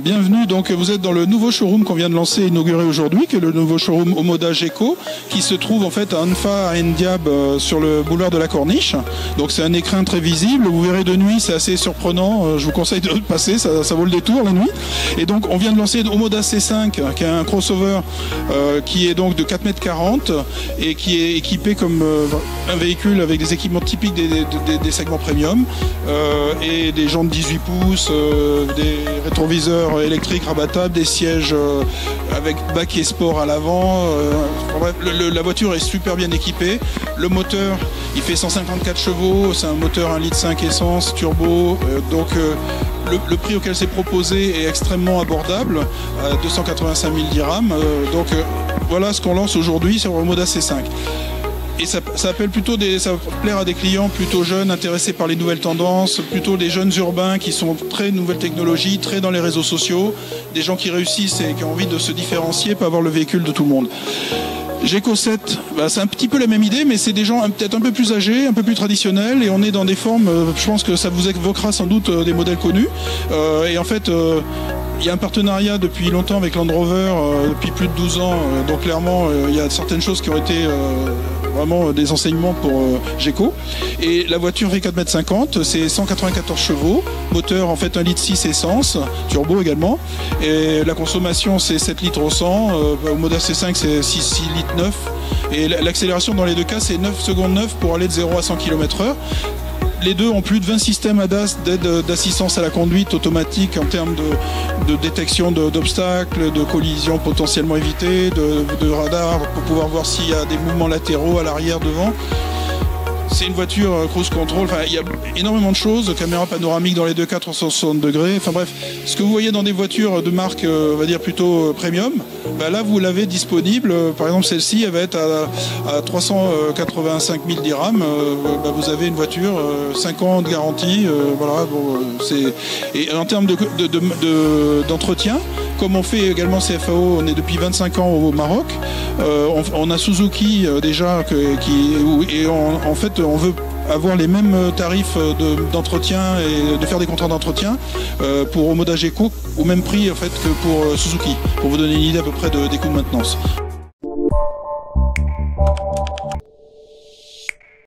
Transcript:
Bienvenue, donc vous êtes dans le nouveau showroom qu'on vient de lancer et inaugurer aujourd'hui, qui est le nouveau showroom Omoda Gecko, qui se trouve en fait à Anfa, à Ndiab, sur le boulevard de la Corniche. Donc c'est un écrin très visible, vous verrez de nuit, c'est assez surprenant, je vous conseille de passer, ça vaut le détour la nuit. Et donc on vient de lancer Omoda C5, qui est un crossover qui est donc de 4,40 m et qui est équipé comme un véhicule avec des équipements typiques des segments premium et des jantes 18 pouces, des rétroviseurs électriques rabattables, des sièges avec bac et sport à l'avant. Bref, la voiture est super bien équipée. Le moteur, il fait 154 chevaux, c'est un moteur 1,5 litre essence, turbo. Donc le prix auquel c'est proposé est extrêmement abordable, à 285 000 dirhams. Donc voilà ce qu'on lance aujourd'hui sur le Omoda C5. Et ça appelle plutôt ça va plaire à des clients plutôt jeunes, intéressés par les nouvelles tendances, plutôt des jeunes urbains qui sont très nouvelles technologies, très dans les réseaux sociaux, des gens qui réussissent et qui ont envie de se différencier, pas avoir le véhicule de tout le monde. Gecko 7, c'est un petit peu la même idée, mais c'est des gens peut-être un peu plus âgés, un peu plus traditionnels, et on est dans des formes, je pense que ça vous évoquera sans doute des modèles connus. Et en fait, il y a un partenariat depuis longtemps avec Land Rover, depuis plus de 12 ans, donc clairement, il y a certaines choses qui ont été vraiment des enseignements pour Gecko. Et la voiture fait 4,50 m, c'est 194 chevaux, moteur en fait 1,6 litre essence, turbo également, et la consommation c'est 7 litres au 100, au Moda C5 c'est 6 litres 9, et l'accélération dans les deux cas c'est 9 secondes 9 pour aller de 0 à 100 km/h. Les deux ont plus de 20 systèmes ADAS d'aide d'assistance à la conduite automatique en termes de détection d'obstacles, de collisions potentiellement évitées, de radar pour pouvoir voir s'il y a des mouvements latéraux à l'arrière, devant. C'est une voiture cruise control, enfin, il y a énormément de choses, caméra panoramique dans les deux cas, 360 degrés, enfin bref, ce que vous voyez dans des voitures de marque, on va dire plutôt premium, là vous l'avez disponible, par exemple celle-ci elle va être à 385 000 dirhams, vous avez une voiture 5 ans de garantie, voilà, et en termes d'entretien, comme on fait également CFAO, on est depuis 25 ans au Maroc, on a Suzuki déjà, et en fait on veut avoir les mêmes tarifs d'entretien et de faire des contrats d'entretien pour Omoda Gecko au même prix en fait que pour Suzuki, pour vous donner une idée à peu près des coûts de maintenance.